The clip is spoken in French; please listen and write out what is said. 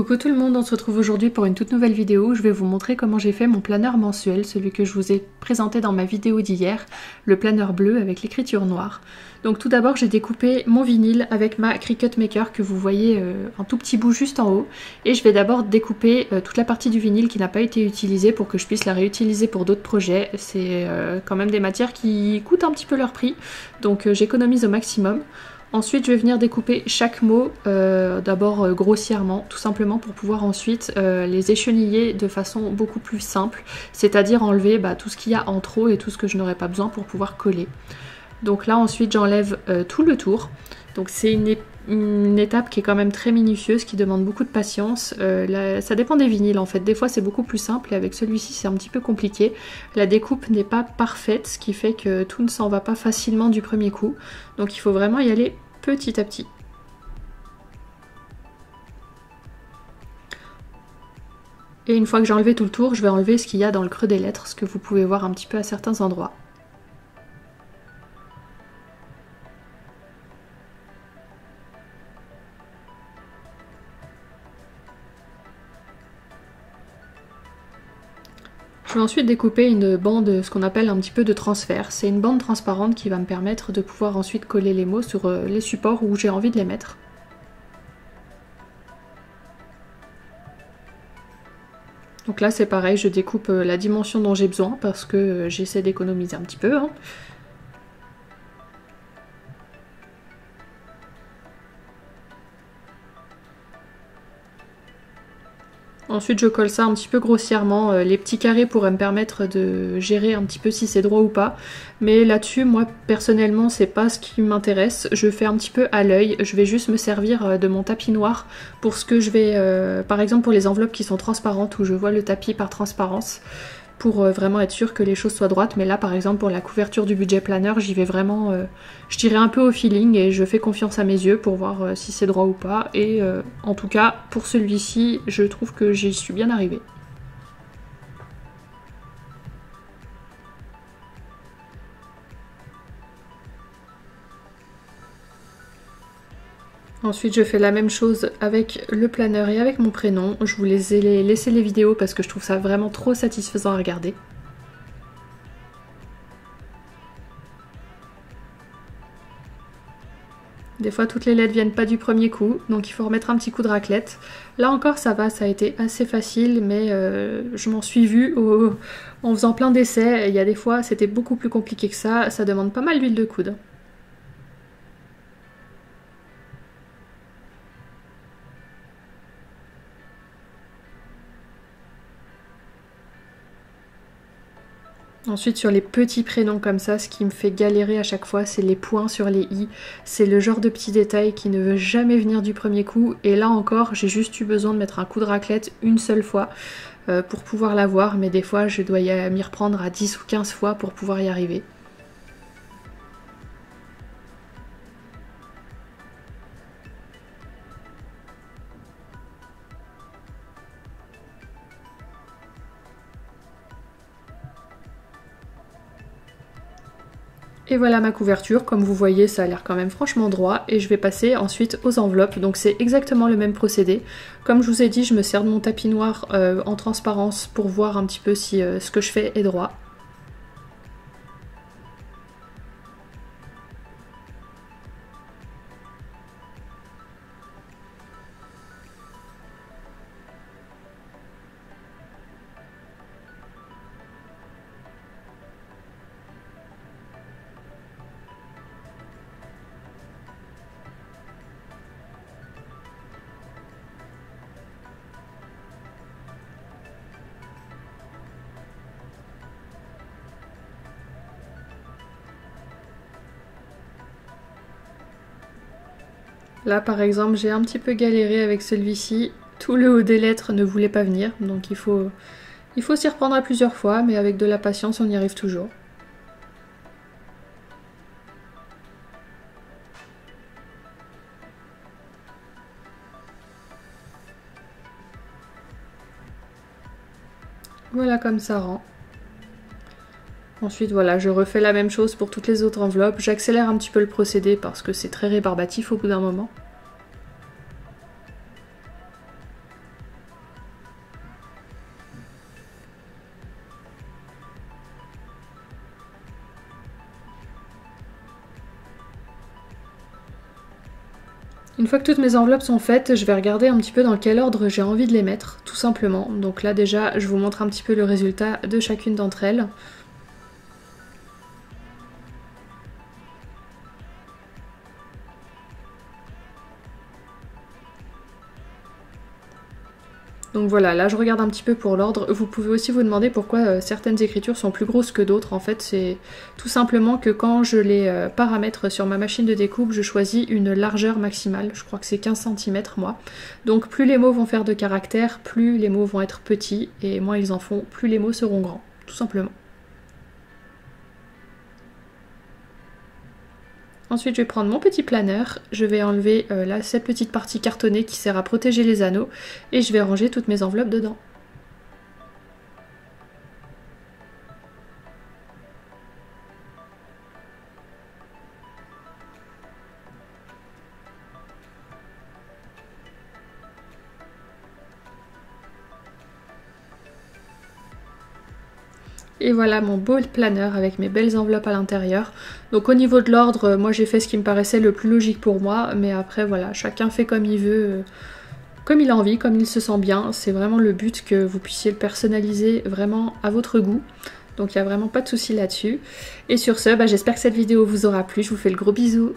Coucou tout le monde, on se retrouve aujourd'hui pour une toute nouvelle vidéo où je vais vous montrer comment j'ai fait mon planeur mensuel, celui que je vous ai présenté dans ma vidéo d'hier, le planeur bleu avec l'écriture noire. Donc tout d'abord j'ai découpé mon vinyle avec ma Cricut Maker que vous voyez un tout petit bout juste en haut, et je vais d'abord découper toute la partie du vinyle qui n'a pas été utilisée pour que je puisse la réutiliser pour d'autres projets. C'est quand même des matières qui coûtent un petit peu leur prix, donc j'économise au maximum. Ensuite, je vais venir découper chaque mot, d'abord grossièrement, tout simplement pour pouvoir ensuite les écheniller de façon beaucoup plus simple, c'est-à-dire enlever tout ce qu'il y a en trop et tout ce que je n'aurai pas besoin pour pouvoir coller. Donc là, ensuite, j'enlève tout le tour. Donc c'est une étape qui est quand même très minutieuse, qui demande beaucoup de patience. Ça dépend des vinyles en fait, des fois c'est beaucoup plus simple et avec celui-ci c'est un petit peu compliqué. La découpe n'est pas parfaite, ce qui fait que tout ne s'en va pas facilement du premier coup. Donc il faut vraiment y aller petit à petit. Et une fois que j'ai enlevé tout le tour, je vais enlever ce qu'il y a dans le creux des lettres, ce que vous pouvez voir un petit peu à certains endroits. Je vais ensuite découper une bande, ce qu'on appelle un petit peu de transfert. C'est une bande transparente qui va me permettre de pouvoir ensuite coller les mots sur les supports où j'ai envie de les mettre. Donc là c'est pareil, je découpe la dimension dont j'ai besoin parce que j'essaie d'économiser un petit peu. Ensuite je colle ça un petit peu grossièrement, les petits carrés pourraient me permettre de gérer un petit peu si c'est droit ou pas, mais là-dessus moi personnellement c'est pas ce qui m'intéresse, je fais un petit peu à l'œil, je vais juste me servir de mon tapis noir pour ce que je vais, par exemple pour les enveloppes qui sont transparentes où je vois le tapis par transparence, pour vraiment être sûr que les choses soient droites. Mais là par exemple pour la couverture du budget planner, j'y vais vraiment, je dirais un peu au feeling et je fais confiance à mes yeux pour voir si c'est droit ou pas. Et en tout cas pour celui-ci, je trouve que j'y suis bien arrivée. Ensuite je fais la même chose avec le planeur et avec mon prénom. Je vous ai laissé les vidéos parce que je trouve ça vraiment trop satisfaisant à regarder. Des fois toutes les lettres viennent pas du premier coup, donc il faut remettre un petit coup de raclette. Là encore ça va, ça a été assez facile, mais je m'en suis vue en faisant plein d'essais. Il y a des fois c'était beaucoup plus compliqué que ça demande pas mal d'huile de coude. Ensuite sur les petits prénoms comme ça, ce qui me fait galérer à chaque fois, c'est les points sur les i. C'est le genre de petit détail qui ne veut jamais venir du premier coup. Et là encore, j'ai juste eu besoin de mettre un coup de raclette une seule fois pour pouvoir l'avoir. Mais des fois, je dois m'y reprendre à 10 ou 15 fois pour pouvoir y arriver. Et voilà ma couverture, comme vous voyez ça a l'air quand même franchement droit, et je vais passer ensuite aux enveloppes. Donc c'est exactement le même procédé. Comme je vous ai dit, je me sers de mon tapis noir en transparence pour voir un petit peu si ce que je fais est droit. Là par exemple j'ai un petit peu galéré avec celui-ci, tout le haut des lettres ne voulait pas venir, donc il faut s'y reprendre à plusieurs fois, mais avec de la patience on y arrive toujours. Voilà comme ça rend. Ensuite voilà, je refais la même chose pour toutes les autres enveloppes. J'accélère un petit peu le procédé parce que c'est très rébarbatif au bout d'un moment. Une fois que toutes mes enveloppes sont faites, je vais regarder un petit peu dans quel ordre j'ai envie de les mettre, tout simplement. Donc là déjà, je vous montre un petit peu le résultat de chacune d'entre elles. Donc voilà, là je regarde un petit peu pour l'ordre. Vous pouvez aussi vous demander pourquoi certaines écritures sont plus grosses que d'autres. En fait, c'est tout simplement que quand je les paramètre sur ma machine de découpe, je choisis une largeur maximale. Je crois que c'est 15 cm moi. Donc plus les mots vont faire de caractères, plus les mots vont être petits. Et moins ils en font, plus les mots seront grands. Tout simplement. Ensuite, je vais prendre mon petit planeur, je vais enlever là, cette petite partie cartonnée qui sert à protéger les anneaux et je vais ranger toutes mes enveloppes dedans. Et voilà mon beau planeur avec mes belles enveloppes à l'intérieur. Donc au niveau de l'ordre, moi j'ai fait ce qui me paraissait le plus logique pour moi, mais après voilà, chacun fait comme il veut, comme il a envie, comme il se sent bien. C'est vraiment le but que vous puissiez le personnaliser vraiment à votre goût. Donc il n'y a vraiment pas de souci là-dessus. Et sur ce, j'espère que cette vidéo vous aura plu, je vous fais le gros bisou.